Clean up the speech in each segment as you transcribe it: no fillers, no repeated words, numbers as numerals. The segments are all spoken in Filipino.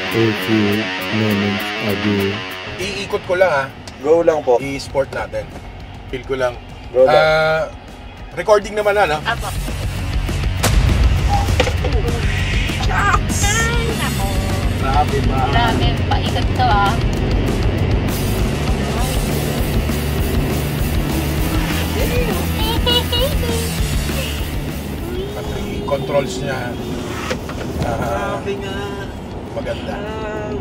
A few moments ago. Iikot ko lang ha. Go lang po. I-sport natin. Feel ko lang. Go lang. Recording naman na, no? Apo. Shucks! Ay, nako. Grabe ba? Grabe, paikot to ah. Pati controls niya. Grabe nga. Maganda.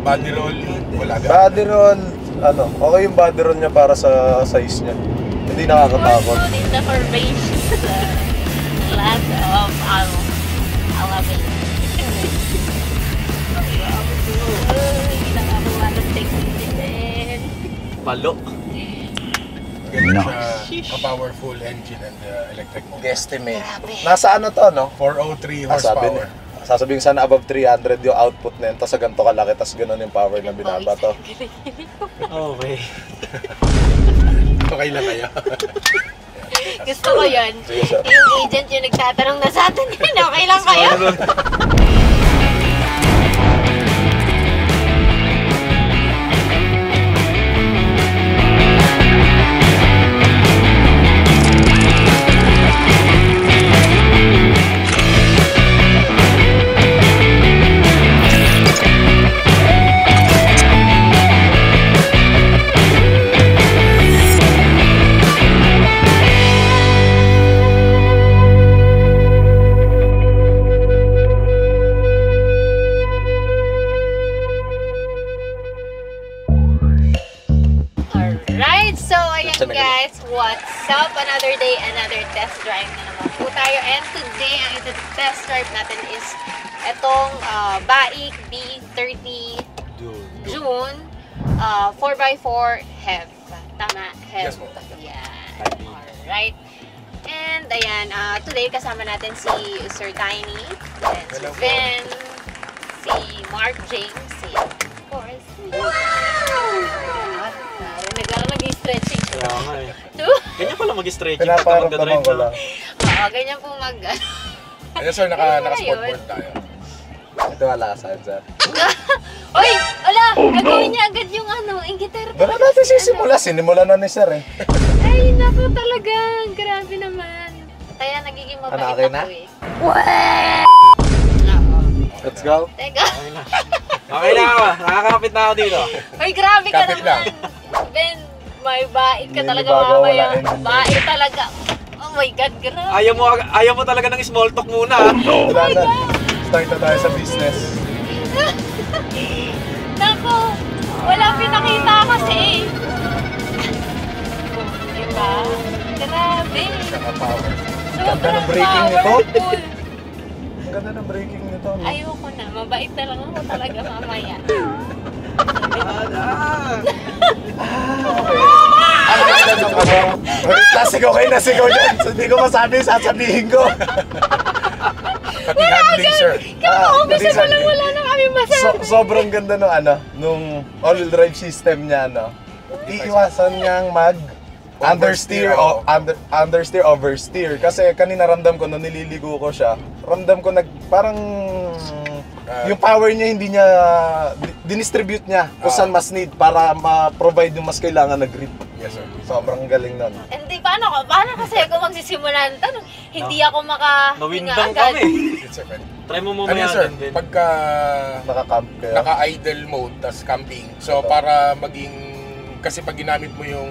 Body roll, wala ka. Body roll, ano, okay yung body roll niya para sa size niya. Hindi nakakatakot. More in the formation. Lot of, I love it. Nakakawa ng technique din. Palo. Ganun siya, powerful engine and electric motor. Guesstimate. Grabe. Nasa ano to, no? 403 Sabi horsepower. sasabihin sana above 300 yung output na yun, tapos sa ganito kalaki, tapos ganun yung power na binabato. Okay. Okay lang kayo. Gusto ko yun. Sige, sir. Yung agent yung nagtatanong na sa atin yun, okay lang kayo? Alright, so ayan guys, what's up? Another day, another test drive na naman po tayo. And today, ang ito-test drive natin is itong Baik B30 June 4x4 HEV. Tama, HEV. Yes po. Yan. Alright. And ayan, today kasama natin si Sir Tiny, and si Hello po. Ben, si Mark James, si of course, nag-stretching. Kaya nga eh. So, Ganyan pala mag-stretching pag Pinaparamdaman magdadrive ko na. lang. ganyan po mag... Ayan sir, naka-sport Ayun. board tayo. Ito wala saan, sir. Uy! Wala! Gagawin niya agad yung ano, yung guitar. Doon na natin sisimula. Sinimulan na ni sir eh. Ay, naku talaga. Grabe naman. Kaya nagiging mabait Ano, okay ako na? eh. Oo. Let's go. Teka. Okay na. Okay na ako. Nakakapit na ako dito. Uy, grabe ka Kapit naman. lang. Ben, may bait ka Hindi talaga bago, mamaya. wala engine. Bait talaga. Oh my God, grabe. Ayaw mo talaga ng small talk muna. Wala na. Start na tayo sa business. Naku, wala pinakita kasi. Diba? Grabe. Naka-power. Ganda ng Sobrang braking nito. powerful. Ang ganda ng braking nito. No? Ayoko na, mabait na lang ako talaga mamaya. Nasigaw kayo, nasigaw dyan. So, hindi ko masabi, sasabihin ko. Pati handling sir. Kaka-umpisa hindi pa lang wala na kami masabi. Sobrang ganda nung nung all-wheel drive system niya, no? Iiwasan niyang understeer o understeer oversteer kasi kanina ramdam ko nung nililigo ko siya, ramdam ko parang yung power niya hindi niya dinistribute niya kung saan mas need para ma-provide yung mas kailangan na grip. Yes sir. Sobrang galing nun. Hindi, paano kasi ako magsisimulan? Tanong, hindi ako makahinga Nawindang agad. kami. Yes sir. Try mo Ano mamaya yun, sir? din. Pagka Naka-camp kayo. naka-idle mode, tas camping. So para maging, kasi pag ginamit mo yung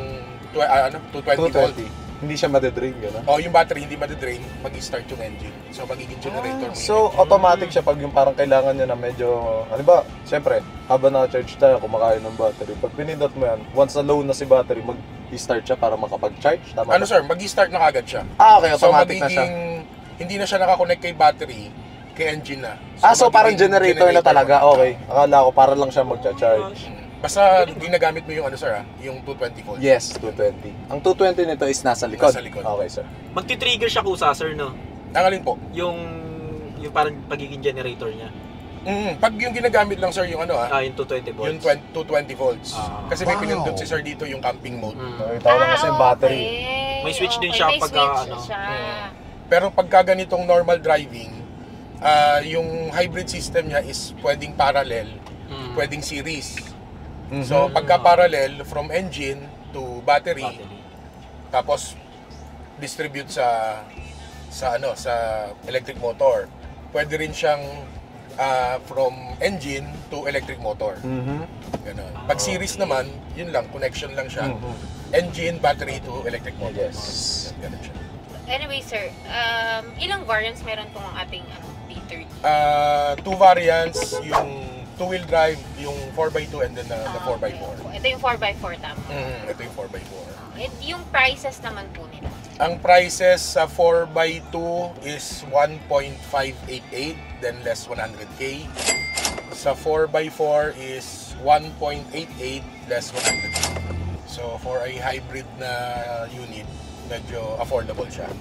220 volt. 220. Hindi siya made-drain, gano'n? O yung battery hindi ma-drain, mag-start yung engine. So magiging generator mo. So, automatic siya pag yung parang kailangan niya na medyo, ano ba, siyempre, habang na-charge tayo, kumakain ng battery. Pag pinindot mo yan, once na low na si battery, mag-start siya para makapag-charge. Tama Ano ba? sir, mag-start na kagad siya. Okay, So automatic na siya. hindi na siya nakakonect kay battery, kay engine na. So parang magiging generator na talaga, okay. Akala ko para lang siya mag-charge. Basta ginagamit mo yung yung 220 volt. Yes, 220. Ang 220 nito is nasa likod. Nasa likod. Okay, sir. Magti-trigger siya kusa, sir, no? Nangalin po. Yung parang pagiging generator niya. Pag yung ginagamit lang sir yung Yung 220 volts. yung 220 volts. Kasi may pinindot si sir dito yung camping mode. Nakita ko lang kasi yung battery. Okay. May switch din siya may pagka, switch siya. Pero pagka ganitong normal driving, yung hybrid system niya is pwedeng parallel pwedeng series. So pagka parallel from engine to battery, tapos distribute sa electric motor. Pwede rin siyang from engine to electric motor. Ganun. Pag series naman, yun lang, connection lang siya. Engine, battery to electric motor. Yes. Ganun siya. Anyway, sir, ilang variants meron tong ating B30? Two variants, yung two-wheel drive, yung 4x2 and then the 4x4. Ito yung 4x4 tama. Ito yung 4x4. Yung prices naman po nila. Ang prices sa 4x2 is 1.588, then less 100K. Sa 4x4 is 1.88, less 100K. So for a hybrid na unit, medyo affordable siya.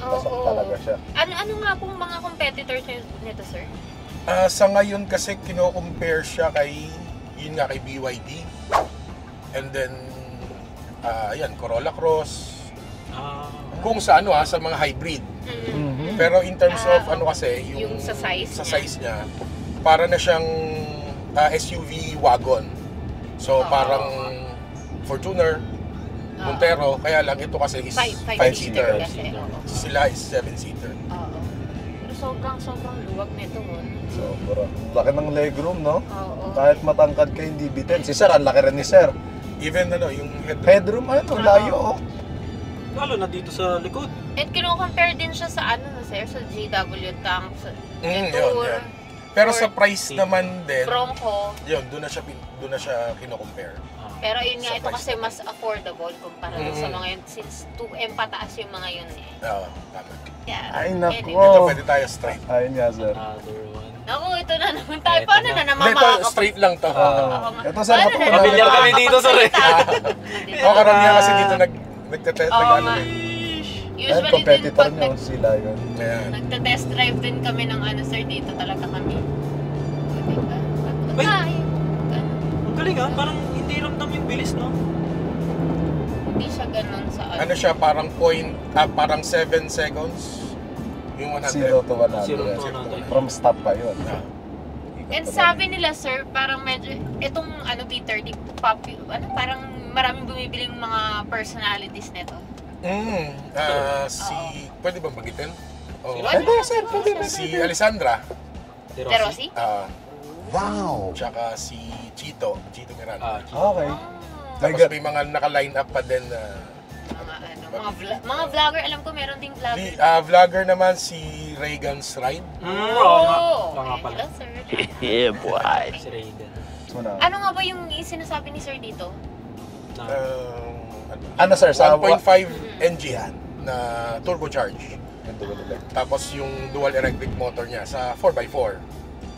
Pasok talaga siya. Ano nga pong mga competitors nito, sir? Sa ngayon kasi kino-compare siya kay BYD. And then ayan, Corolla Cross. Kung sa sa mga hybrid. Pero in terms of kasi yung sa size niya, para na siyang SUV wagon. So parang Fortuner, Montero, kaya lang ito kasi is 5-seater. kasi. Sila is 7-seater. Oo. Pero sobrang luwag nito. Sobrang laki ng legroom, no? Oo. Kahit matangkad ka, hindi bitin. Si Sir, ang laki rin ni Sir. Even yung Headroom, layo, oh. Lalo na dito sa likod. At kino-compare din siya sa sir, sa GW Tank, sa Detour, yun. Pero sa Ford, price naman din, Bronco. yun, doon na siya kino-compare. Pero yun nga, Sa ito price kasi mas affordable kumpara dun sa mga yun, since 2M pataas yung mga yun Oo, tama. Yeah. Ay, naku. Anyway. Ito pwede tayo straight. Ayun nga, Sir. Another one. Ako, ito na naman tayo. Ito Paano na. na naman Hindi, ito straight lang to. Ito, Sir, Paano matutunan na Pamilyar naman kami dito, sir, eh. O karamihan kasi dito nagtetest, Oo nag-ano nga. eh. Ayun, Usually din, competitor pag nyo, sila yun. Ayan. nagta-test drive din kami ng sir, dito talaga kami. O, diba? Ay! Ay! Ang galing parang hindi ramdam yung bilis, no? Hindi siya ganun sa Ano siya, parang 7 seconds. Yung 100. 0 to 100. 0 to 100. From stop pa yun. Ah. And sabi nila, sir, parang medyo, itong B30, parang maraming bumibiling mga personalities nito. Pwede bang bagitin? Oh. Pwede, Sir, pwede. Si Alessandra. Terosi? Wow! Tsaka si Chito Miranda. Okay. Tapos may mga naka-line up pa din na Mga vlogger, alam ko meron ding vlogger. vlogger naman si Reagan's Ride. Oo nga. Oo nga pala. Hello, sir. Yeah, boy. Si Reagan. Ano nga ba yung sinasabi ni sir dito? Ano, sir, sa 1.5 engine na turbocharge. Tapos yung dual electric motor niya sa 4x4.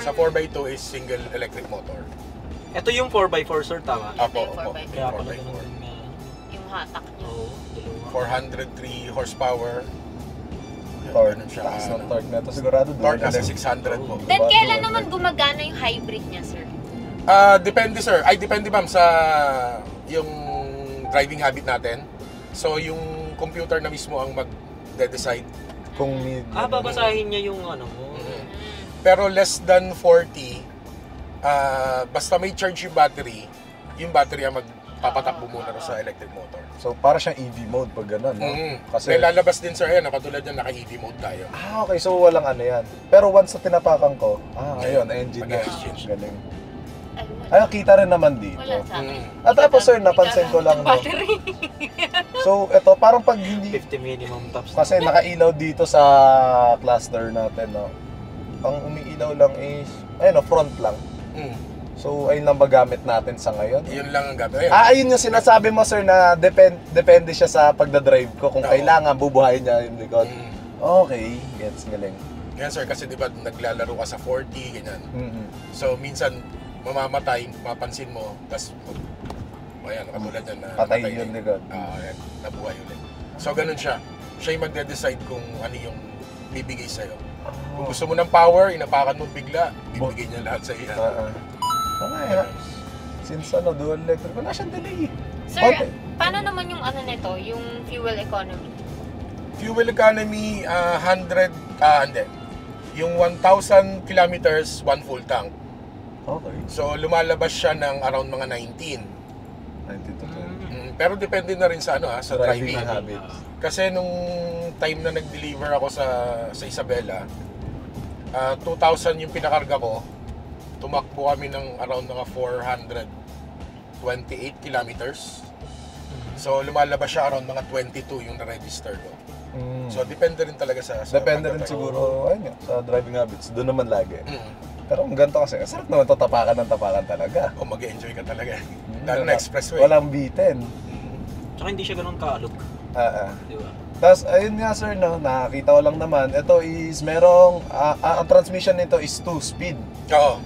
Sa 4x2 is single electric motor. Ito yung 4x4, sir, tama? Apo, yung opo. 4x4. Kaya pala 4x4. ganun din Yung hatak niya. Oo, dalawa. 403 horsepower. torque. Ganun siya. Taas ng torque na ito. Sigurado doon. Torque kasi 600 po. Then kailan naman gumagana yung hybrid niya, sir? Depende sir. Ay, depende ma'am sa yung driving habit natin. So, yung computer na mismo ang mag-decide. Kung need. Babasahin niya yung ano mo. Pero less than 40, basta may charge yung battery ang magpapatakbo muna sa electric motor. So, para siyang EV mode pag gano'n, no? Kasi may lalabas din sir, ayan, katulad yan, naka-EV mode tayo. Okay. So, walang ano yan. Pero once na tinapakan ko, ayun, engine na. Mag-exchange. Galing. Ay, kita rin naman dito. Wala sa akin. At tapos, sir, napansin ko lang, no? Battery. So, ito, parang pag hindi... 50 minimum tops. Kasi nakailaw dito sa cluster natin, no? Ang umiilaw lang is, ayun, no, front lang. So, ayun lang ba gamit natin sa ngayon? Yun lang ang gamit. Ayun yung sinasabi mo, sir, na depende siya sa pagdadrive ko. Kung Oo. kailangan, bubuhayin niya yung likod. Okay, gets, galing. Yan sir, kasi diba naglalaro ka sa 40, ganyan. Mm-hmm. So, minsan, mamamatay, mapansin mo, tapos, ayan, katulad yan na Patayin namatay yung na likod. Ayan, nabuhay ulit. So, ganun siya. Siya yung magde-decide kung ano yung bibigay sa'yo. Kung gusto mo ng power, inapakan mo bigla, bibigay niya lahat sa'yo. Tama yan. Since dual electric, wala siyang delay. Sir, Okay. paano naman yung nito, yung fuel economy? Fuel economy, 100, hindi. Yung 1,000 kilometers, one full tank. Okay. So, lumalabas siya ng around mga 19. 19 to 20. Pero depende na rin sa sa driving. na habits. Kasi nung time na nag-deliver ako sa Isabela, 2,000 yung pinakarga ko. Tumakbo kami ng around mga 428 kilometers. So, lumalabas siya around mga 22 yung na-register ko. So, depende rin talaga sa Depende rin pagdadrive. siguro ayun, sa driving habits. Doon naman lagi. Mm. Pero kung ganito kasi, sarap naman to tapakan ng tapakan talaga. O, mag-enjoy ka talaga. Lalo na expressway. Walang bitin. Tsaka hindi siya ganun kaalog. Di Di ba? Tapos, ayun nga sir, no, nakakita ko lang naman, ito is merong, ang transmission nito is 2-speed. Oo.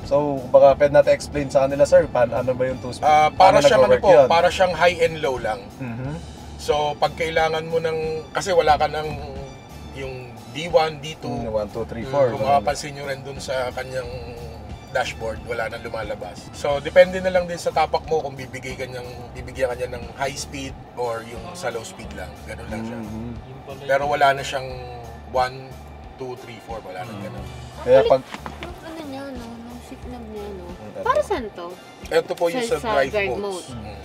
So, baka pwede natin explain sa kanila sir, ano ba yung 2-speed? Para Paano siyang nag-work yun? para siyang high and low lang. Mhm. So, pag kailangan mo kasi wala ka ng yung D1, D2. 1, 2, 3, 4. Kung makapansin nyo rin dun sa kanyang dashboard, wala nang lumalabas. So, depende na lang din sa tapak mo kung bibigyan ka niya ng high speed or yung sa low speed lang. Ganun lang siya. Mhm. Yun pala Pero wala na siyang 1, 2, 3, 4. Wala nang ganun. Kaya pag, Ano niya, no? Nung signal niya, no? Para saan to? Ito po yung sa drive drive modes. mode.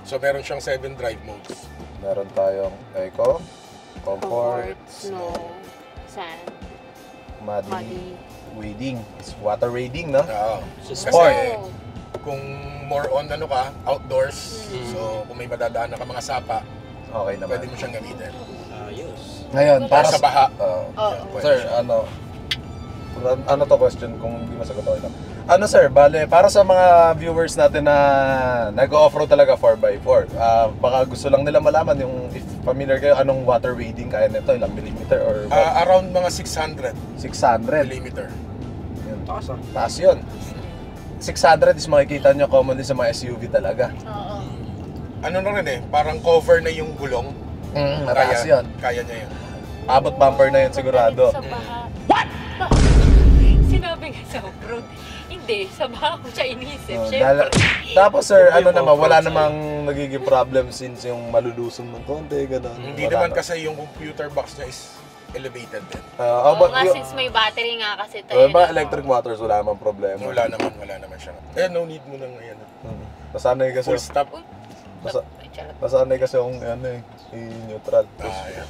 So, meron siyang 7 drive modes. meron tayong Eco, Comfort, Snow, Sand, Muddy, Muddy. Wading. It's water wading, no? Oo. Sa Sport. Kasi kung more on outdoors, so kung may madadaanan ka mga sapa, Okay naman. pwede mo siyang gamitin. ayos. Ngayon, Para sa baha. Oo. Sir, ano to question kung hindi masagot ako lang. Ano sir, bale, para sa mga viewers natin na nag-off-road talaga 4x4, baka gusto lang nila malaman yung, if familiar kayo, anong water wading kaya nito, ilang millimeter or what? Around mga 600 600. millimeter. Yun. Taas ah. Taas yun. 600 is makikita nyo commonly sa mga SUV talaga. Oo. Ano na rin parang cover na yung gulong. Mataas yun. Kaya niya yun. Abot bumper na yun sigurado. Sa baha. What? Sinabi nga sa off-road. Hindi, sa baha ko siya inisip. Siyempre. Tapos sir, Iba yung ano naman, wala off-road namang nagiging problem since yung malulusong ng konti, gano'n. Hindi Wala naman na. kasi yung computer box niya is elevated din. Oo How about nga, you? since may battery nga kasi tayo. Ba, electric motors, wala namang problema. Wala naman siya. No need mo nang ayan. Nasanay kasi, Full stop. nasanay kasi yung i-neutral. Ayan.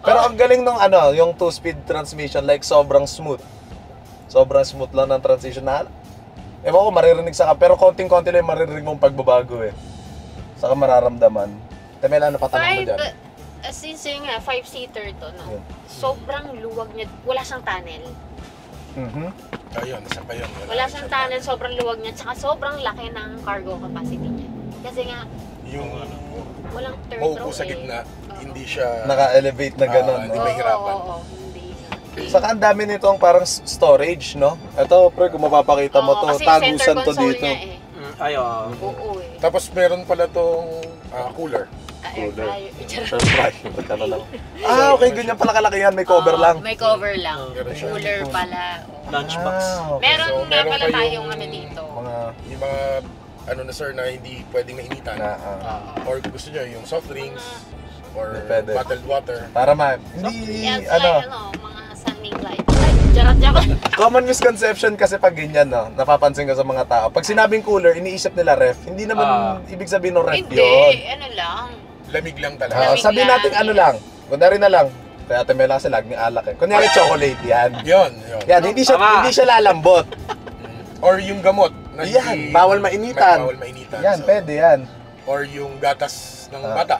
Pero ang galing nung yung 2-speed transmission, like sobrang smooth. Sobrang smooth lang ng transition na. Ewan ko, maririnig pero konting-konti lang yung maririnig mong pagbabago Saka mararamdaman. Temela, ano patanong mo dyan? Since yun nga, 5-seater to, no? Yeah. Sobrang luwag niya. Wala siyang tunnel. Mhm. Ayun, isa pa yun. Wala siyang tunnel, sobrang luwag niya. Tsaka sobrang laki ng cargo capacity niya. Kasi nga, Yung walang third maupo row sa gitna, hindi siya... Naka-elevate na gano'n. Hindi no? mahirapan. Oo, hindi na. Saka ang dami nito ang parang storage, no? Ito, pre, kung mapapakita mo Oo, to, kasi center tagusan to console dito. niya eh. Ayaw. Oo eh. Tapos meron pala tong cooler. Air Cooler. fryer. Surprise. Magkano lang. Okay, ganyan pala kalaki yan. May cover Oo, lang. May cover lang. Meron siya. Cooler pala. Oo. Lunchbox. Okay. Meron So, nga meron pala kayong tayong ano dito. Mga Yung mga na sir na hindi pwedeng mainitan. na, Oo. Or gusto nyo yung soft drinks or Pwede. bottled water. para hindi, Yes, ano, like, mga sunning light. Charot. common misconception kasi pag ganyan, no, napapansin ko sa mga tao. Pag sinabing cooler, iniisip nila ref. Hindi naman ibig sabihin ng ref Hindi, yun. ano lang. Lamig lang talaga. Lamig. Sabihin natin ano lang. Kunyari na lang. Kaya ate Mela kasi laging alak Kunyari chocolate yan. Yun. Yan, hindi Tama. siya lalambot. Or yung gamot. Na Yan, bawal mainitan. Bawal mainitan. Yan, So, pwede yan. Or yung gatas ng bata.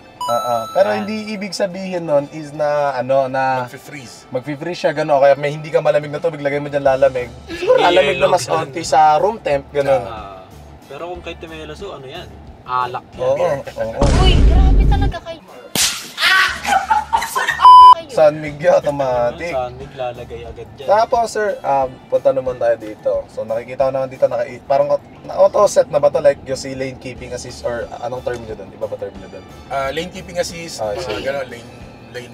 Pero hindi ibig sabihin nun is na Mag-freeze. mag-freeze siya gano'n. Kaya may hindi ka malamig na tubig, lagay mo dyan lalamig. Siguro lalamig na mas onti sa room temp, gano'n. Pero kung kay Temela so, ano yan? Alak yan. Oo. Uy, grabe talaga kayo. San Miguel, automatic. Saan naglalagay agad dyan? Tapos sir, punta naman tayo dito. So nakikita ko naman dito, parang auto set na ba to? Like yung si lane keeping assist or anong term nyo doon? Iba ba term nyo doon? Lane keeping assist, sige. gano'n, lane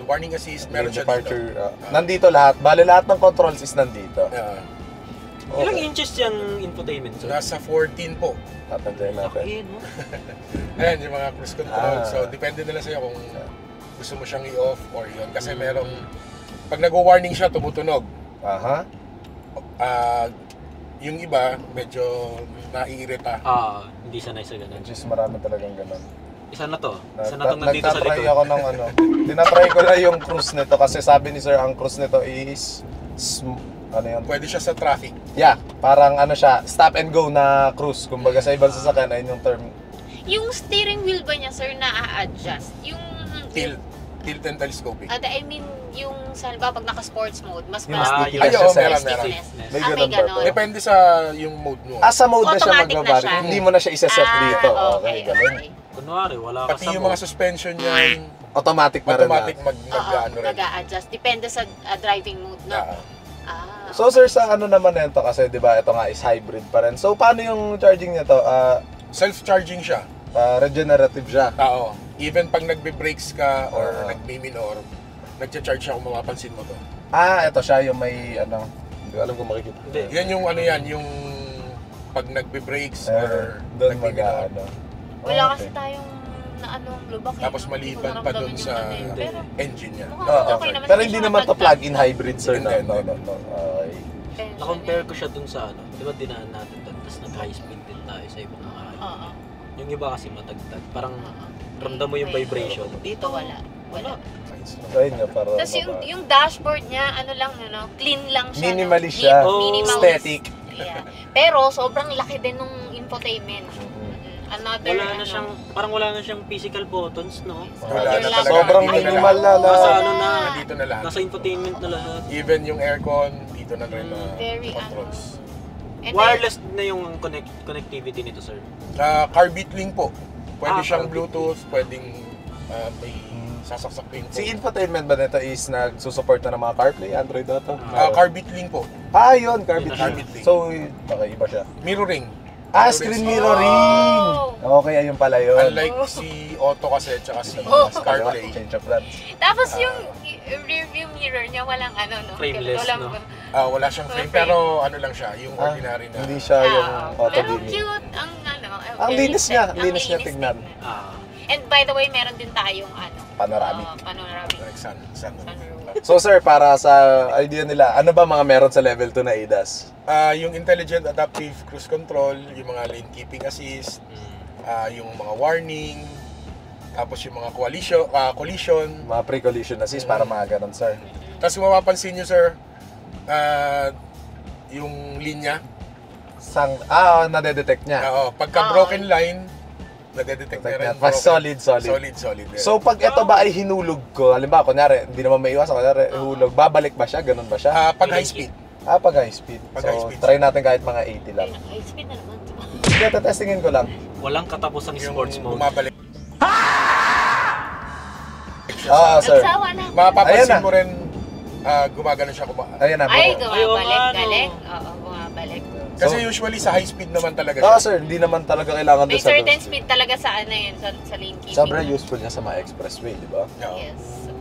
warning assist, meron Lane siya departure. dito. Nandito lahat. Bale lahat ng controls is nandito. Ilang inches yan infotainment sir? Nasa 14 po. Tatantayin natin. Laki, no? Ayan, yung mga cruise control. Ah. So, depende na lang sa'yo kung gusto mo siyang i-off or yun. Kasi merong, pag nag-warning siya, tumutunog. Aha. Yung iba, medyo naiirita. Hindi sanay sa ganun. Which is marami talagang ganun. Isa na to. Isa na tong nandito sa Nagtatry likod. ako ng ano. Tinatry ko lang yung cruise nito kasi sabi ni sir, ang cruise nito is ano yun? Pwede siya sa traffic. Yeah, parang ano siya, stop and go na cruise. Kumbaga sa ibang sasakyan, ayun yung term. Yung steering wheel ba niya, sir, na-adjust? Yung... Tilt and telescopic. I mean, yung sa halimbawa pag naka-sports mode, mas Yung malaki sticky Ay, siya, oo, sir. meron. stiffness. May May ganun ba ganon. to? Depende sa yung mode mo. Sa mode na siya Automatic na magbabalik. siya. Hindi mo na siya isa-set dito. Okay, ganun. Kunwari, wala ka Pati sa yung mga suspension niyan, Automatic na rin automatic na. mag-ano rin. Nag-a-adjust. Depende sa driving mode, no? Ah. So sir, sa ano naman nito kasi 'di ba ito nga is hybrid pa rin. So paano yung charging nito? Self-charging siya. Regenerative siya. Oo. Even pag nagbe-brakes ka or Ah. nagmi-minor, nagcha-charge siya kung mapapansin mo to. Ito siya yung may ano, hindi ko alam kung makikita. Hindi. Yan yung ano yan, yung pag nagbe-brakes or doon nagmi-minor. mag-ano. Wala Okay. kasi tayong na anong lubak. Tapos Hindi ko maliban pa maramdaman dun yung sa ano eh. Pero, engine niya. mukhang Oo. okay naman. Pero hindi naman to plug-in hybrid sir. Hindi, No. hindi. Okay. Na-compare ko siya dun sa ano. Di ba dinaan natin doon? Tapos nag-high speed din tayo sa ibang mga ano. Oo. Yung iba kasi matagtag. Parang Oo. ramdam mo yung May- vibration. Dito wala. Wala. Try niya para Tapos yung dashboard niya, ano lang, ano, clean lang siya. Minimalist no? siya. Oh, Minimalist. Aesthetic. Yeah. Pero sobrang laki din nung infotainment. Another, Wala na siyang, parang wala na siyang physical buttons, no? Wala na talaga. Sobrang Nandito na minimal lahat. na Nasa lang. ano na, Nandito na lahat. nasa infotainment na lahat. Even yung aircon, dito na rin na Very, controls. And Wireless na yung connectivity nito, sir. Car beat link po. Pwede siyang Car beat Bluetooth, pwedeng may sasaksak link po. Si infotainment ba nito is nagsusupport na ng mga CarPlay, Android Auto? Car beat link po. Yun, CarPlay. Car beat link. So, okay, iba siya. Mirroring. Screen mirroring! Okay, ayun pala yun. Unlike si Auto kasi, tsaka si Oh. CarPlay. Change of plans. Tapos yung rear view mirror niya walang ano, no? Frameless, Walang, no? Wala siyang frame, Okay. pero ano lang siya, yung ordinary na. Hindi siya yung auto pero dimming. cute ang ano. Ang very linis niya, ang linis niya tignan. And by the way, meron din tayong ano, Panoramic. panoramic Like sunroof. sunroof. So sir, para sa idea nila, ano ba mga meron sa level 2 na ADAS? Yung Intelligent Adaptive Cruise Control, yung mga lane keeping assist, yung mga warning, tapos yung mga collision. Mga pre-collision assist para mga ganun, sir. Tapos kung mapapansin nyo, sir, yung linya, Nade-detect niya. pagka broken line, nadedetect na rin. Mas solid. Solid. So pag ito ba ay hinulog ko, halimbawa, kunyari, hindi naman maiwasan, kunyari, hulog, babalik ba siya? Ganun ba siya? Pag high speed. Pag high speed. Pag So, high speed. try natin kahit mga 80 lang. High speed na naman. Sige, testingin ko lang. Walang katapusang Yung sports mode. bumabalik. Sir. Nagsawa na. Ayan Mapapansin na. mo rin, gumagano siya. Ayan na. Ay, bro. bumabalik. Oo, bumabalik. Kasi So- usually sa high speed naman talaga siya. Sir, hindi naman talaga kailangan May doon sa certain low speed talaga sa ano yun, sa lane keeping. Sobrang useful niya sa mga expressway, di ba? Oo. Yes.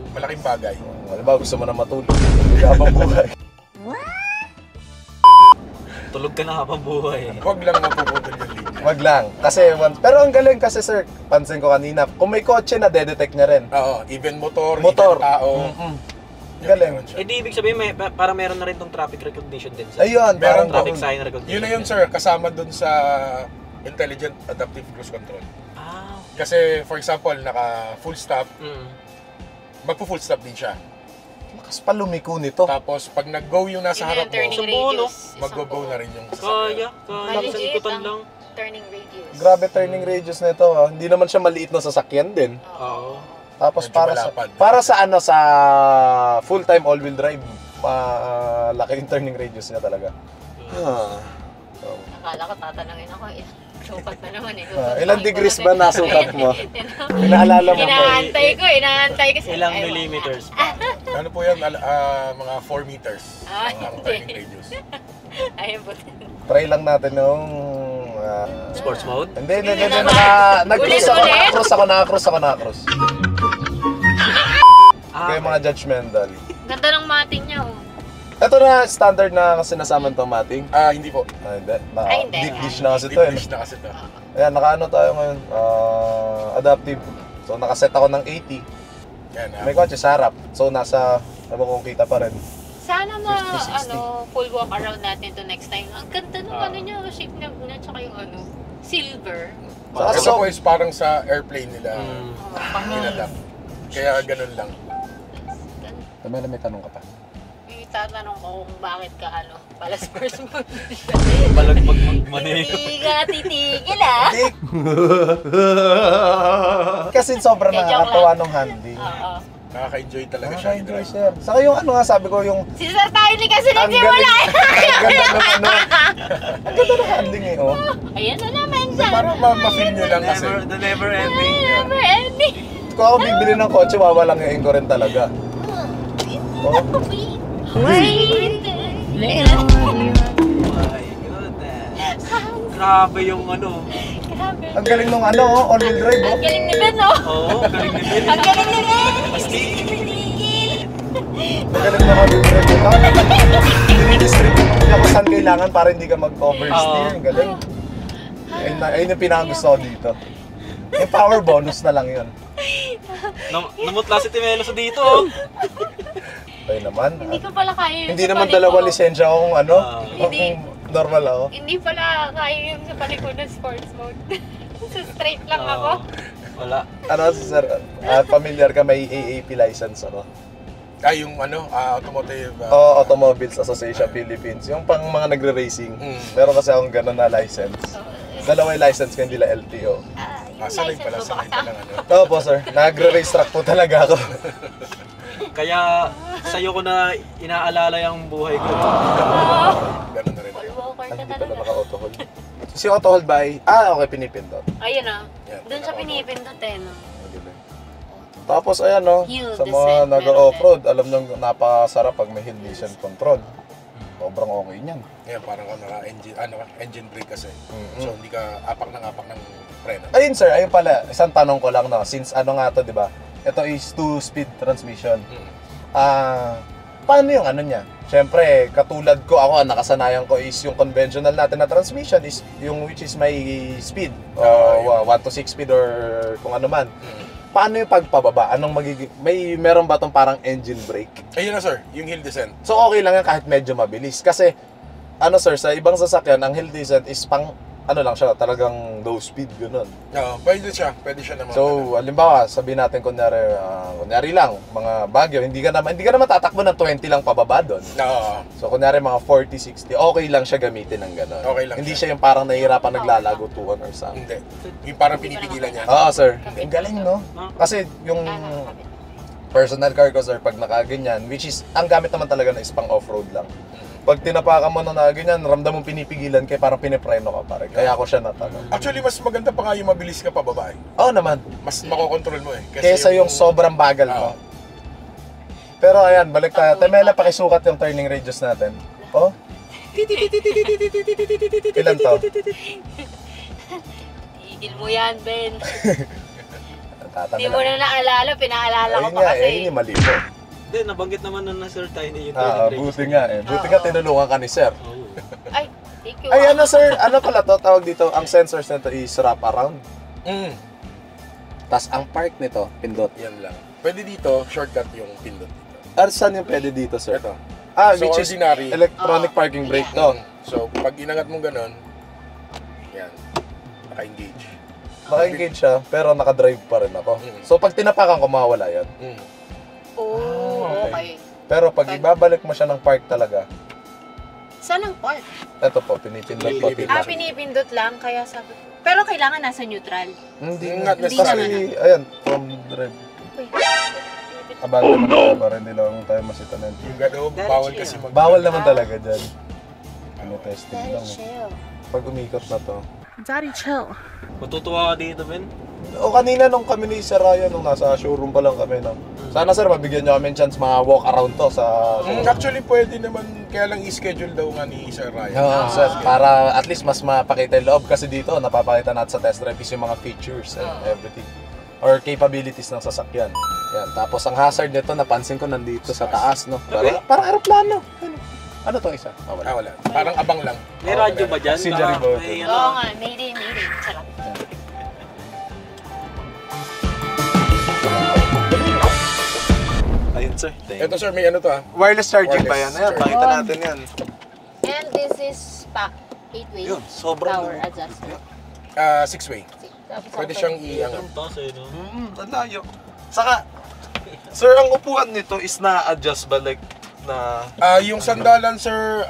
Malaking bagay. Halimbawa, gusto mo na matulog. Hindi ka habang buhay. Tulog ka na habang buhay. Huwag lang mapuputol yung linya. Wag lang. Kasi once, pero ang galing kasi sir, pansin ko kanina, kung may kotse na detect niya rin. Oo, even motor, Motor. even tao. Mm-mm. Yun, Galing. meron siya. Eh di ibig sabihin, para meron na rin tong traffic recognition din, sir. Ayun, Meron parang Traffic po. sign recognition. Yun na yun, sir, kasama dun sa Intelligent Adaptive Cruise Control. Okay. Kasi, for example, naka full stop, magpo-full stop din siya. Lakas pa lumiko nito. Tapos, pag nag-go yung nasa Yun harap yung turning mo, Isang buo, no? radius. Isang mag-go buo. na rin yung Kaya, sasakyan. lakas ang ikutan ang lang. turning radius. Grabe turning radius nito. Hindi naman siya maliit na sasakyan din. Oo. Tapos Medyo para malapad. sa ano sa full-time all-wheel drive, laki yung turning radius niya talaga. So, Akala ko tatanungin ako, sukat na naman eh. ilang degrees ba nasukat mo? Pinaalala mo ba? Inaantay kasi. Ilang Ay, wala. millimeters? Ano po yan? Mga 4 meters ang turning radius. Ayun po. Try lang natin nung Sports mode? Hindi, Sige naman. nag-cruise ako, Ulit-ulit. naka-cruise. Kaya mga judgmental. Ganda ng mating niya oh. Ito na, standard na sinasama itong mating. Hindi po. Hindi. Ay, hindi. Deep dish na kasi Deep ito eh. dish na kasi to. Ayan, nakaano tayo ngayon. Adaptive. So, nakaset ako ng 80. Yan, May kotse sa harap. So, nasa, ano kung kita pa rin. Sana 50-60. full walk around natin to next time. Ang ganda ng ano niya, shape niya, tsaka yung silver. Ito po is parang sa airplane nila. Nilalap. Kaya ganun lang. Tamela, may tanong ka pa. Tatanong ko kung bakit ka pala sports mode. Balag magmaneho. Hindi ka titigil Kasi sobrang Joke nakakatawa lang. nung handy. Oo. Nakaka-enjoy talaga siya. Nakaka-enjoy, sir. Saka yung ano nga, sabi ko yung... Si Sir tayo ni kasi Ang nagsimula. Ang ganda ng ano. Ang ganda ng handling eh, oh. Ayan na naman siya. Para ma-feel nyo lang kasi. The never ending. Never ending. Kung ako bibili ng kotse, wawalangayin ko rin talaga. Oh. Wait. My goodness. Grabe yung ano. Grabe. Ang galing nung ano, oh, all-wheel drive, oh. Ang galing ni Ben, no? Oo, galing ni Ben. Ang galing ni Ben. Ang galing nung all-wheel drive, ito. Dinidistribute mo ako saan kailangan para hindi ka mag-oversteer. Ang galing. Ayun yung pinakagusto ko dito. Yung power bonus na lang yun. Namutla si Timelo sa dito. Oh. Ayun naman. Hindi ko pala kaya yun Hindi sa naman palikod. dalawa lisensya akong ano. Hindi. Normal ako. Hindi pala kaya yun sa palikod ng sports mode. So straight lang Oo. ako. Wala. Ano, sir, familiar ka, may AAP license ako. Yung automotive. Automobiles Association Philippines. Yung pang mga nagre-racing. Meron kasi akong ganun na license. Dalawa yung license ko, hindi la LTO. Yung Sanay license pala, mo ba sanay pa lang ano. Oo po, sir. Nagre-race track po talaga ako. Kaya sa'yo ko na inaalala yung buhay ko. Ganun na rin Full ako. walker Ay, ka hindi pala talaga. naka-auto hold. Si auto hold ba ay... okay, pinipindot. Ayun Yan, Doon sa pinipindot no? Tapos ayan, no, Hill sa mga descent, nag-off-road, alam nyo, napakasarap pag may hill descent control. Sobrang okay niyan. Yan, parang engine brake kasi. So hindi ka apak ng preno. Ayun sir, ayun pala, isang tanong ko lang, no, since ano nga to, di ba? Ito is 2-speed transmission. Paano yung ano niya? Siyempre, katulad ko, ako, ang nakasanayan ko is yung conventional natin na transmission is yung which is may speed. 1 to 6 speed or kung ano man. Paano yung pagpababa? Anong meron ba tong parang engine brake? Ayun na sir, yung hill descent. So okay lang yan kahit medyo mabilis. Kasi, ano sir, sa ibang sasakyan, ang hill descent is pang, ano lang siya, talagang low speed, gano'n. Pwede siya naman. So, halimbawa, sabihin natin kunyari lang, mga Baguio, hindi ka naman tatakbo ng 20 lang pababa doon. So, kunyari mga 40, 60, okay lang siya gamitin ng gano'n. Okay lang Hindi siya. siya yung parang nahihirapan naglalagutuan or something. Hindi. Yung parang pinipigilan niya. Oo, sir. Ang galing, no? Kasi yung personal car ko, sir, pag nakaganyan, which is, ang gamit naman talaga na is pang off-road lang. Pag tinapakan mo na ganyan, ramdam mong pinipigilan kaya parang pinipreno ka pare. Kaya ako siya natanong. Actually, mas maganda pa nga yung mabilis ka pababa. Oo naman. Mas makokontrol mo eh. Kesa yung sobrang bagal mo. Pero ayan, balik tayo. Temela, pakisukat yung turning radius natin. Oh? Ilan to? Tigil mo yan, Ben. Tatanggal. Hindi mo na naalala, pinaalala ko Ayun pa nga, kasi. ayun yung mali ko. Hindi, nabanggit naman na Sir Tiny yung turning radius. Buti nga eh. Buti nga tinulungan ka ni sir. Oo. Ay, thank you. Ay ano sir, ano pala to? Tawag dito, ang sensors nito is wrap around. Tapos ang park nito, pindot. Yan lang. Pwede dito, shortcut yung pindot dito. Saan yung pwede dito sir? Ito. So, Which is ordinary. electronic parking brake to. So, pag inangat mo ganun, yan, naka-engage. Naka-engage siya, pero naka-drive pa rin ako. So pag tinapakan ko, mawala yan. Okay. Pero pag ibabalik mo siya ng park talaga, Saan ang park? ito po, pinipindot ko. Pinipindot lang, kaya sabi ko. Pero kailangan nasa neutral. Hindi Not nga. necessary. Kasi, ayan, from drive. Abante naman tayo para hindi lang tayo masita na yun. Yung gano'n, bawal kasi mag... Bawal naman talaga dyan. Ano, testing Very lang. chill. Pag umikot na to. Daddy, chill. Matutuwa ka dito, Ben. O kanina nung kami ni Sir Ryan, nung nasa showroom pa lang kami, no? Sana sir, mabigyan nyo kami chance mga walk around to sa showroom. Actually, pwede naman, kaya lang i-schedule daw nga ni Sir Ryan. Oo, sir, para at least mas mapakita yung loob kasi dito napapakita natin sa test drive is yung mga features and everything or capabilities ng sasakyan. Yan, tapos ang hazard nito napansin ko nandito sa taas, no. Parang aeroplano. Ano to isa? Wala. Wala. Parang abang lang. May radyo ba dyan? Auxiliary Baka button. may Oo nga, mayday. Sarap. Ayun sir. Ito sir, may ano to Wireless charging ba yan? Wireless Ayan, charging. pakita natin yan. And this is pack 8-way Yun, sobrang power adjuster. 6-way. Tapos Pwede ako- siyang i-ano. Ang taas eh, no? Ang layo. Saka, sir, ang upuan nito is na-adjust ba like na... Yung sandalan sir,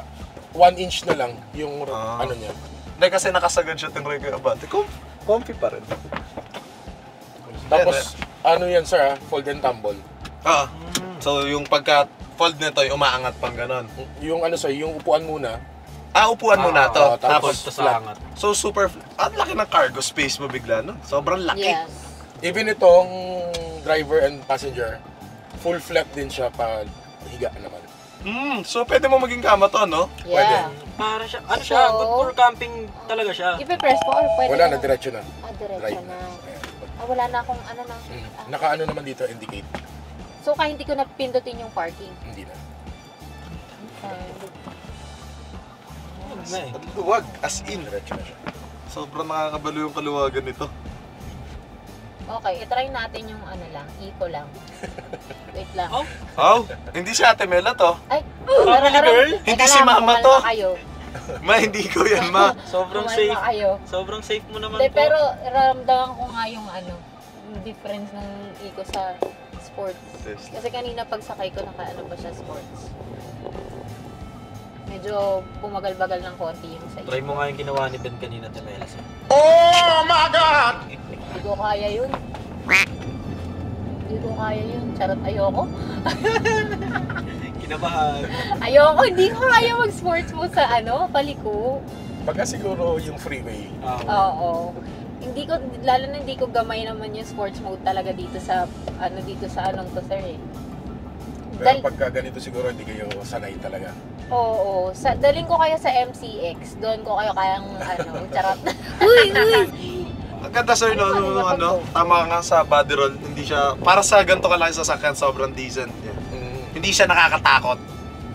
1 inch na lang yung ano niya. Like kasi nakasagad siya ng regular abante. Comfy pa rin. Tapos, ano yan sir fold and tumble. So yung pagka-fold nito, yung umaangat pang ganon. Yung ano sir, yung upuan muna. Upuan mo na to. tapos Tapos, sa angat. so super, ang laki ng cargo space mo bigla, no? Sobrang laki. Yes. Even itong driver and passenger, full flat din siya pa higa naman. So pwede mo maging kama to, no? Yeah. Para siya, ano siya, So, good for camping talaga siya. Ipe-press mo or pwede Wala ka na, diretso na. Diretso Drive na. Ayan. Wala na akong ano na. Naka-ano naman dito, indicate. So, kaya hindi ko na pindutin yung parking. Hindi na. Eh. Luwag, as in. Diretso na siya. Sobrang nakakabalo yung kaluwagan nito. Okay, itry natin yung ano lang, eco lang. Wait lang. Oh, Hindi si Ate Mela to. Ay, Family girl? Hindi si mama to. Kayo. Hindi ko yan, ma. sobrang Kumalma safe. kayo. Sobrang safe mo naman Hindi, to. pero ramdaman ko nga yung ano, yung difference ng eco sa sports. Kasi kanina pagsakay ko, naka-ano pa siya, sports. Medyo bumagal-bagal ng konti yung sa Try mo nga yung ginawa ni Ben kanina, Temelas. Hindi ko kaya yun. Hindi ko kaya yun. Charot, ayoko. Kinabahan. Ayoko, hindi ko kaya mag-sports mo sa ano, paliko. Pagka siguro yung freeway, Oo. Hindi ko, lalo na hindi ko gamay naman yung sports mode talaga dito sa anong to sir eh. pero pagka ganito siguro hindi kayo sanay talaga. Oo. Daling ko kayo sa MCX. Doon ko kayo kayang ano, charot. Uy! Ang ganda sir, no, tama nga sa body roll, hindi siya, para sa ganito kalaki sasakyan, sobrang decent. Hindi siya nakakatakot.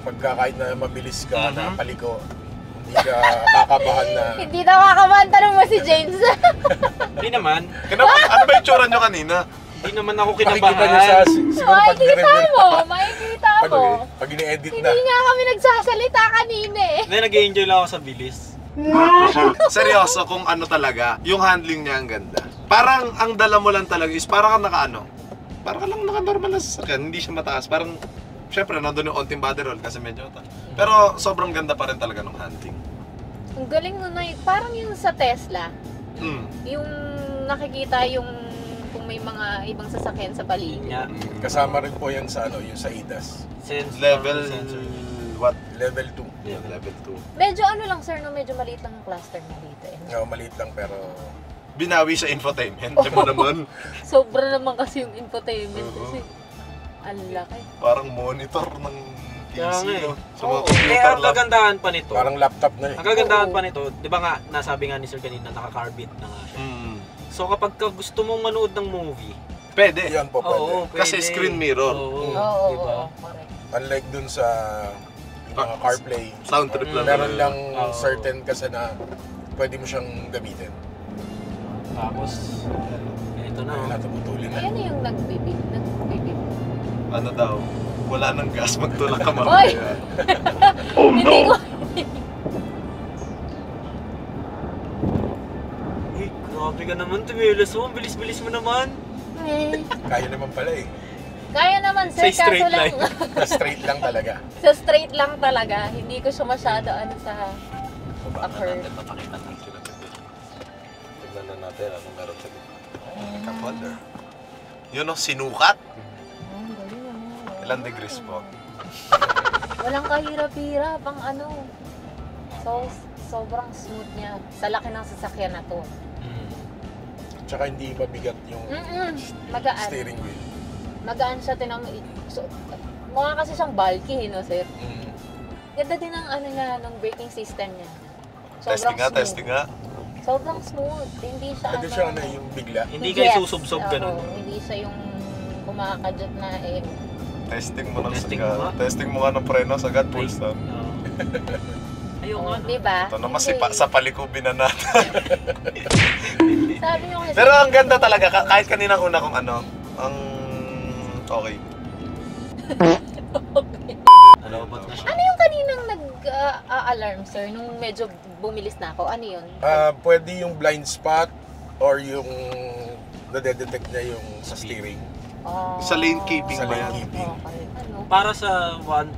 Pagka kahit na mabilis ka na paliko, hindi ka kakabahan na. Hindi nakakabahan, tanong mo si James. Hindi naman. Ano ba yung tsura nyo kanina? Hindi naman ako Makikita niyo sa, kinabahan. siguro pag Makikita nire-review mo, makikita mo. pag ini-edit na. Hindi nga kami nagsasalita kanina eh. Hindi, nag-enjoy lang ako sa bilis. Seryoso, kung ano talaga, yung handling niya ang ganda. Parang ang dala mo lang talaga is parang kang naka-ano. Parang ka lang naka-normal na sasakyan, hindi siya mataas. Parang, syempre, nandun yung onting body roll kasi medyo pero sobrang ganda pa rin talaga ng handling. Ang galing nun na parang yung sa Tesla, yung nakikita yung kung may mga ibang sasakyan sa paligid. Niya. Kasama rin po yan sa ano, yung sa ADAS. Sense Level, sensor. what? Level 2. Yeah, level 2. Medyo ano lang sir, no? Medyo maliit lang ang cluster na dito eh. Maliit lang pero Binawi sa infotainment, di mo naman. Sobra naman kasi yung infotainment kasi. Ang laki. Parang monitor ng Kaya PC, nga eh. no? Sa mga Eh, computer ang lang. kagandahan pa nito. parang laptop na eh. Ang kagandahan pa nito, di ba nga, nasabi nga ni Sir kanina, naka-carbit na nga siya. So kapag gusto mong manood ng movie, Pwede. Yan po pwede. oo, pwede. Kasi screen mirror. Oo, Oo, di ba? correct. Unlike dun sa mga CarPlay, Sound trip lang. meron lang Oo. certain kasi na pwede mo siyang gamitin. Tapos, ito na. Ayun na, tumutulin na. Ayan na yung nagbibig. Ano daw? Wala nang gas, magtulak ka Oy! mamaya. Hindi ko. Uy, grabe ka naman, Temelas mo. Ang bilis-bilis mo naman. Kaya naman pala eh. Kaya naman sir, Sa straight kaso lang. line. Straight lang talaga. Sa straight lang talaga. Hindi ko siya masyado ano sa Baba upper. natin, mapakita natin sila. Tignan na natin anong meron sa gitna. Cup holder. Yun o, sinukat. Galing ano. Ilan degrees po? Walang kahirap-hirap ang ano. So, sobrang smooth niya. Sa laki ng sasakyan na to. Tsaka hindi mabigat yung Magaan. steering wheel. Magaan siya so, mukha kasi siyang bulky, no, sir? Ganda din ang ano niya, ng braking system niya. Testing nga, testing nga. Sobrang smooth. Hindi siya Pwede siya na yung bigla. Hindi kayo susubsob Oo, ganun. hindi siya yung kumakadyot na eh. Testing mo ng Testing sagad. mo nga. Testing mo nga ng preno, sagad, full stop. Ayaw nga. Di ba? Ito naman Hindi. sa palikubin na natin. Sabi nyo kasi. Pero ang ganda talaga, kahit kanina una kong ano, ang okay. Robot na siya. Ano yung kaninang nag-alarm, sir? Nung medyo bumilis na ako, ano yun? Pwede yung blind spot or yung nade-detect niya yung sa steering. Sa lane keeping Sa ba lane yan? keeping. Okay. Ano? Para sa 1.8,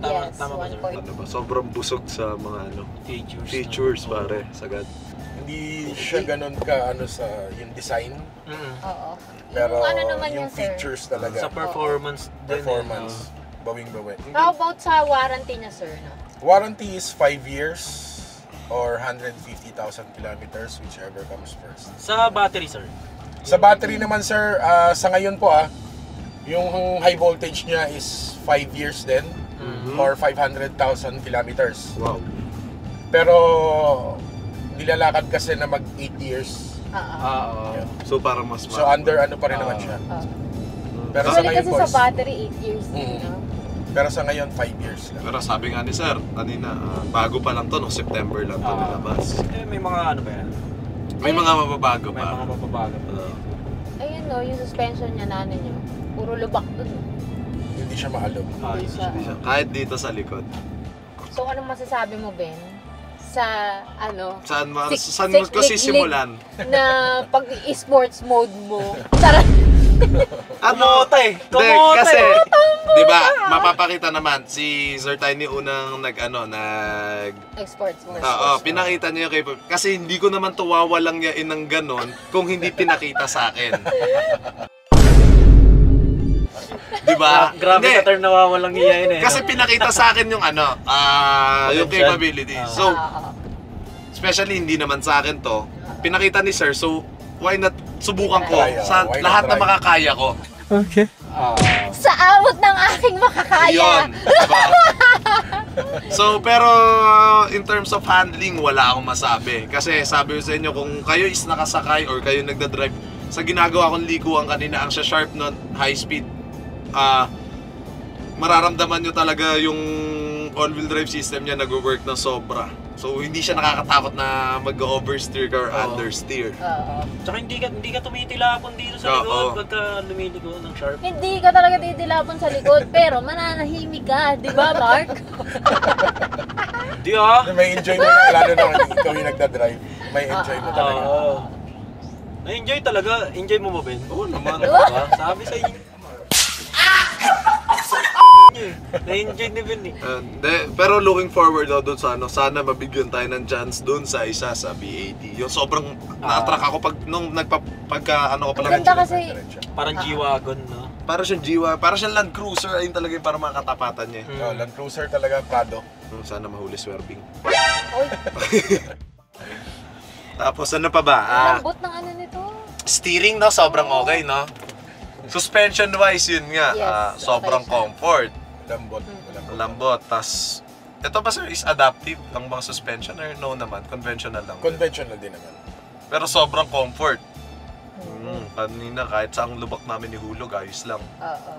tama, Yes, tama ba sir? 1.8. Ano ba? Sobrang busog sa mga Features. pare, sagad. Hindi siya ganun ka ano sa yung design, Oo. pero Yung ano naman yung yun, sir? features talaga, Sa performance din. performance, bawing-bawi. How about sa warranty niya, sir? No? Warranty is 5 years or 150,000 kilometers, whichever comes first. Sa battery, sir. Sa battery naman sir, sa ngayon po yung high voltage niya is 5 years din or 500,000 kilometers. Wow. Pero nilalakad kasi na mag 8 years. Oo. So parang mas So under ano pa rin naman siya. Pero sa Actually, ngayon kasi po sa is- battery, 8 years. Mm. No? Pero sa ngayon 5 years lang. Pero sabi nga ni Sir, kanina, bago pa lang to, no September lang to nilabas. May mga ano ba yan? May mga mababago May pa. mga mababago pa. Ayun no, yung suspension niya na ano niya. Puro lubak dun. Hindi siya maalog. Hindi siya. Hindi siya. Kahit dito sa likod. So, anong masasabi mo, Ben? Sa, ano, Saan mo, Sik- saan mo sik- kasi lig- simulan? na pag sports mode mo. Tara! Kumote! Hindi, Kumote! kasi, di ba, mapapakita naman, si Sir Tiny unang nag Sports mode. oo, pinakita niya yung capability. Kasi hindi ko naman to wawalang yain ng ganon kung hindi pinakita sa akin. Di ba? Grabe Hindi. sa term nawawalang iyayin eh. Kasi pinakita sa akin yung yung Potential. capability. So, especially hindi naman sa akin to, pinakita ni Sir, so why not subukan ko Try, sa why not lahat na try? makakaya ko. Sa awot ng aking makakaya. Yun, diba? So, pero in terms of handling, wala akong masabi. Kasi sabi ko sa inyo, kung kayo is nakasakay or kayo nagdadrive, sa ginagawa kong likuan kanina, ang sharp na high speed, mararamdaman nyo talaga yung all-wheel drive system niya nag-work na sobra. So, hindi siya nakakatakot na mag-oversteer ka or understeer. Oo. Tsaka hindi ka tumitilapon dito Oo. sa likod pagka lumiligo ng sharp. Hindi ka talaga titilapon sa likod, pero mananahimik ka, di ba, Mark? Di ah! May enjoy mo na, lalo na kung ikaw yung nagdadrive. May enjoy mo talaga. Oo. Na-enjoy talaga. Enjoy mo ba, Ben? Oo naman. Diba? Sabi sa inyo. Na-enjoy ni Ben eh. Pero looking forward daw doon sa sana mabigyan tayo ng chance doon sa isa sa BAT. Yung sobrang na-attract ako nung pagka ano ko pa lang. Maganda kasi, Parang G-Wagon, no? Para siyang Jiwa, para siyang Land Cruiser, ayun talaga yung para makatapatan niya. Land Cruiser talaga, Prado. Sana mahuli swerving. oy, Tapos ano pa ba? lambot ng ano nito. Steering no, sobrang okay no. Suspension wise yun nga, Yes, sobrang okay siya. comfort, Lambot. lambot. Tas ito ba sir is adaptive ang mga suspension or no naman, conventional lang. Conventional din naman. Pero sobrang comfort. Kanina kahit saang lubak namin ihulog, ayos lang. Oo.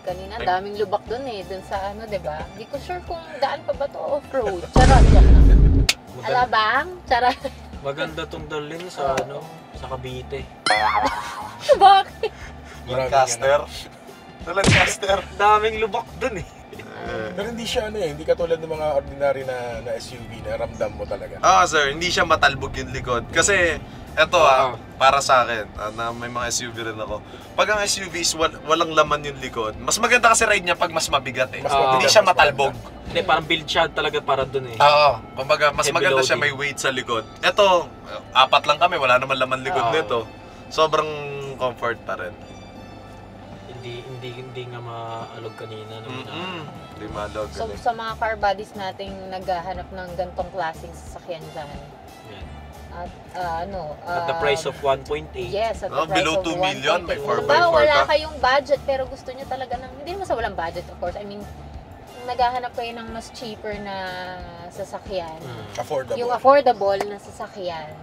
Kanina, daming lubak dun eh. Dun sa ano, di ba? Hindi ko sure kung daan pa ba to off-road. Charot, joke lang. Alabang? Charot. Maganda tong dalhin sa ano, sa Cavite. Bakit? Lancaster. Sa Lancaster. Daming lubak dun eh. Pero hindi siya ano hindi katulad ng mga ordinary na SUV na ramdam mo talaga. Sir, hindi siya matalbog yung likod. Kasi, eto para sa akin, na may mga SUV rin ako. Pag ang SUV is walang laman yung likod, mas maganda kasi ride niya pag mas mabigat eh. Mas mabigat, Hindi siya mas matalbog. Hindi, parang build shot talaga para dun eh. Oo. Kumbaga, mas Heavy maganda siya loading. may weight sa likod. Eto, 4 lang kami, wala naman laman likod nito. Sobrang comfort pa rin. Hindi nga maalog kanina. Hindi malog. So, sa mga car bodies nating naghahanap ng gantong klaseng sasakyan dyan. Yan. At At the price of 1.8. yes, at the price below of 2 million, may 1.8. 4x4 Halimbawa, wala ka. kayong budget pero gusto nyo talaga ng, hindi naman sa walang budget of course, I mean, kung naghahanap kayo ng mas cheaper na sasakyan, Affordable. yung affordable na sasakyan,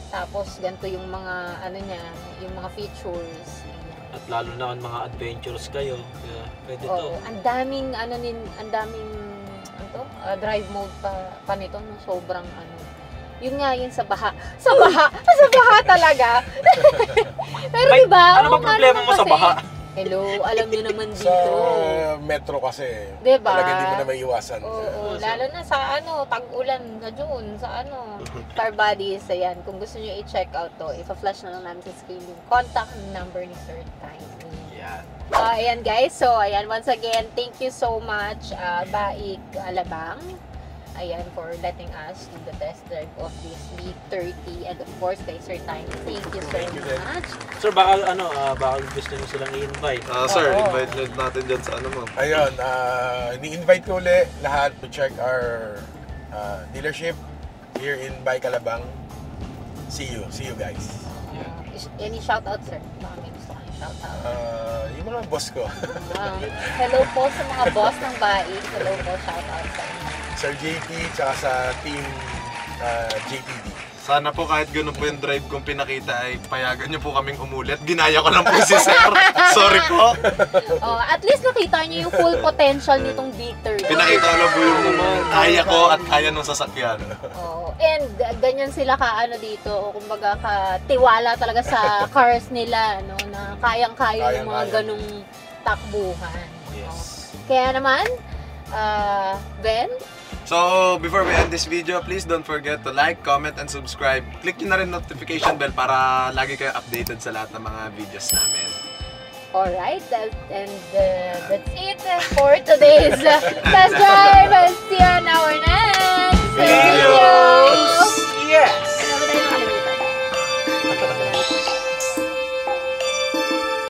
tapos ganito yung mga, ano niya, yung mga features, At lalo na ang mga adventures kayo. Kaya pwede to. oo, ang daming, drive mode pa nito, no? Sobrang yun nga yun sa baha talaga. Pero May- diba? Ano ba oo nga problema naman mo sa kasi. baha? Hello, alam niyo naman Sa dito. metro kasi, Diba? talaga hindi mo na may iwasan. Oo, lalo na sa tag-ulan sa June, sa Star Buddies, ayan. Kung gusto niyo i-check out to, ipa-flash na lang namin sa screen yung contact number ni Sir Tiny. Yan. Ayan guys, so ayan, once again, thank you so much, Baik Alabang. Ayan, for letting us do the test drive of this B30 and of course kay Sir Tiny. Thank you so much. Sir, baka gusto niyo silang i-invite. Sir, Oo. invite natin dyan sa ano mo. Ayun, ni-invite ko ulit lahat to check our dealership here in Calabang. See you guys. Any shout-out, sir? Baka may gusto kayong shout-out. Yung mga boss ko, Hello po sa mga boss ng Baik. Hello po, shout-out sa inyo. Sir JP, tsaka sa team JPD. Sana po kahit ganun po yung drive kong pinakita ay payagan niyo po kaming umulit. Ginaya ko lang po si Sir. Sorry po. At least nakita niyo yung full potential nitong B30. Pinakita ko lang po yung kaya ko at kaya ng sasakyan. And ganyan sila dito, kumbaga tiwala talaga sa cars nila, no, na kayang-kaya yung mga ganung takbuhan. Yes. Kaya naman, Ben, So, before we end this video, please don't forget to like, comment, and subscribe. Click nyo na rin notification bell para lagi kayo updated sa lahat ng mga videos namin. alright, that's it for today's test drive. See you